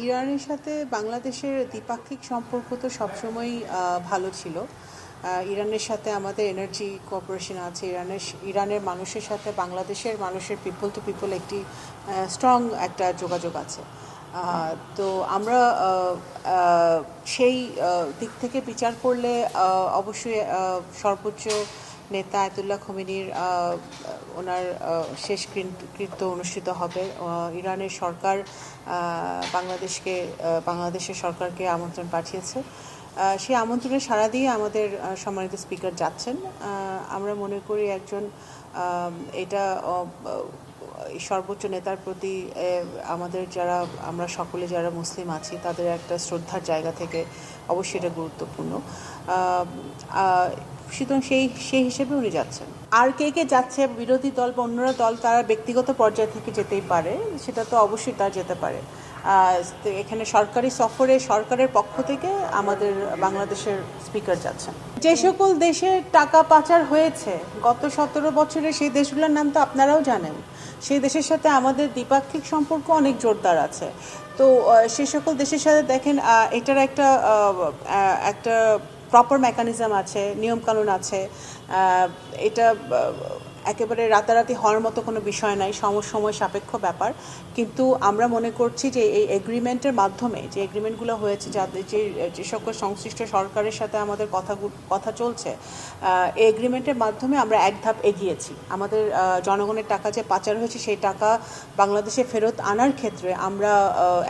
ইরানের সাথে বাংলাদেশের দ্বিপাক্ষিক সম্পর্ক তো সবসময়ই ভালো ছিল। ইরানের সাথে আমাদের এনার্জি কোঅপারেশন আছে। ইরানের মানুষের সাথে বাংলাদেশের মানুষের পিপল টু পিপল একটি স্ট্রং একটা যোগাযোগ আছে। তো আমরা সেই দিক থেকে বিচার করলে অবশ্যই সর্বোচ্চ নেতা আয়াতুল্লাহ খোমেনির ওনার শেষকৃত্য অনুষ্ঠিত হবে। ইরানের সরকার বাংলাদেশের সরকারকে আমন্ত্রণ পাঠিয়েছে। সেই আমন্ত্রণে সাড়া দিয়ে আমাদের সম্মানিত স্পিকার যাচ্ছেন। আমরা মনে করি এটা সর্বোচ্চ নেতার প্রতি আমরা সকলে যারা মুসলিম আছি তাদের একটা শ্রদ্ধার জায়গা থেকে অবশ্যই এটা গুরুত্বপূর্ণ। সুতরাং সেই হিসেবে উনি যাচ্ছেন। আর কে যাচ্ছে, বিরোধী দল বা অন্যরা দল, তারা ব্যক্তিগত পর্যায় থেকে যেতেই পারে, সেটা তো অবশ্যই তারা যেতে পারে। এখানে সরকারি সফরে সরকারের পক্ষ থেকে আমাদের বাংলাদেশের স্পিকার যাচ্ছেন। যে সকল দেশে টাকা পাচার হয়েছে গত 17 বছরে, সেই দেশগুলোর নাম তো আপনারাও জানেন। সেই দেশের সাথে আমাদের দ্বিপাক্ষিক সম্পর্ক অনেক জোরদার আছে। তো সে সকল দেশের সাথে দেখেন এটার একটা প্রপার মেকানিজম আছে, নিয়মকানুন আছে। এটা একেবারে রাতারাতি হওয়ার মতো কোনো বিষয় নাই, সময় সাপেক্ষ ব্যাপার। কিন্তু আমরা মনে করছি যে এই এগ্রিমেন্টের মাধ্যমে, যে এগ্রিমেন্টগুলো হয়েছে, যে সকল সংশ্লিষ্ট সরকারের সাথে আমাদের কথা চলছে, এই এগ্রিমেন্টের মাধ্যমে আমরা এক ধাপ এগিয়েছি। আমাদের জনগণের টাকা যে পাচার হয়েছে সেই টাকা বাংলাদেশে ফেরত আনার ক্ষেত্রে আমরা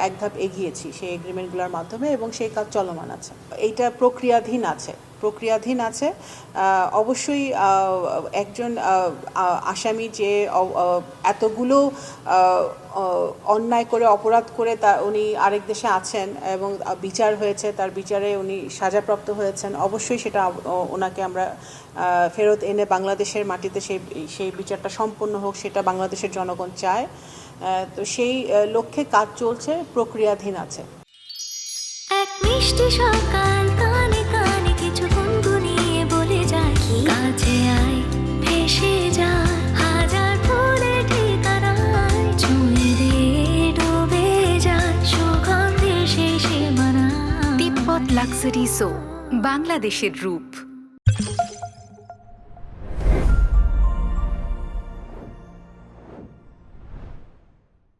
এক ধাপ এগিয়েছি সেই এগ্রিমেন্টগুলোর মাধ্যমে, এবং সেই কাজ চলমান আছে। এইটা প্রক্রিয়াধীন আছে। অবশ্যই একজন আসামি যে এতগুলো অন্যায় করে, অপরাধ করে উনি আরেক দেশে আছেন এবং বিচার হয়েছে, তার বিচারে উনি সাজাপ্রাপ্ত হয়েছেন, অবশ্যই সেটা ওনাকে আমরা ফেরত এনে বাংলাদেশের মাটিতে সেই বিচারটা সম্পন্ন হোক, সেটা বাংলাদেশের জনগণ চায়। তো সেই লক্ষ্যে কাজ চলছে, প্রক্রিয়াধীন আছে। এক মিষ্টি সকাল, কানে কানে কিছু গুনগুনিয়ে বলে যায়, কাছে আয়, ভেসে যায় হাজার ফুলের ঠিকানায়, ছুঁয়ে দিয়ে ডুবে যায় সুগন্ধে সেই সীমানায়। তিব্বত লাক্সারি সো, বাংলাদেশের রূপ।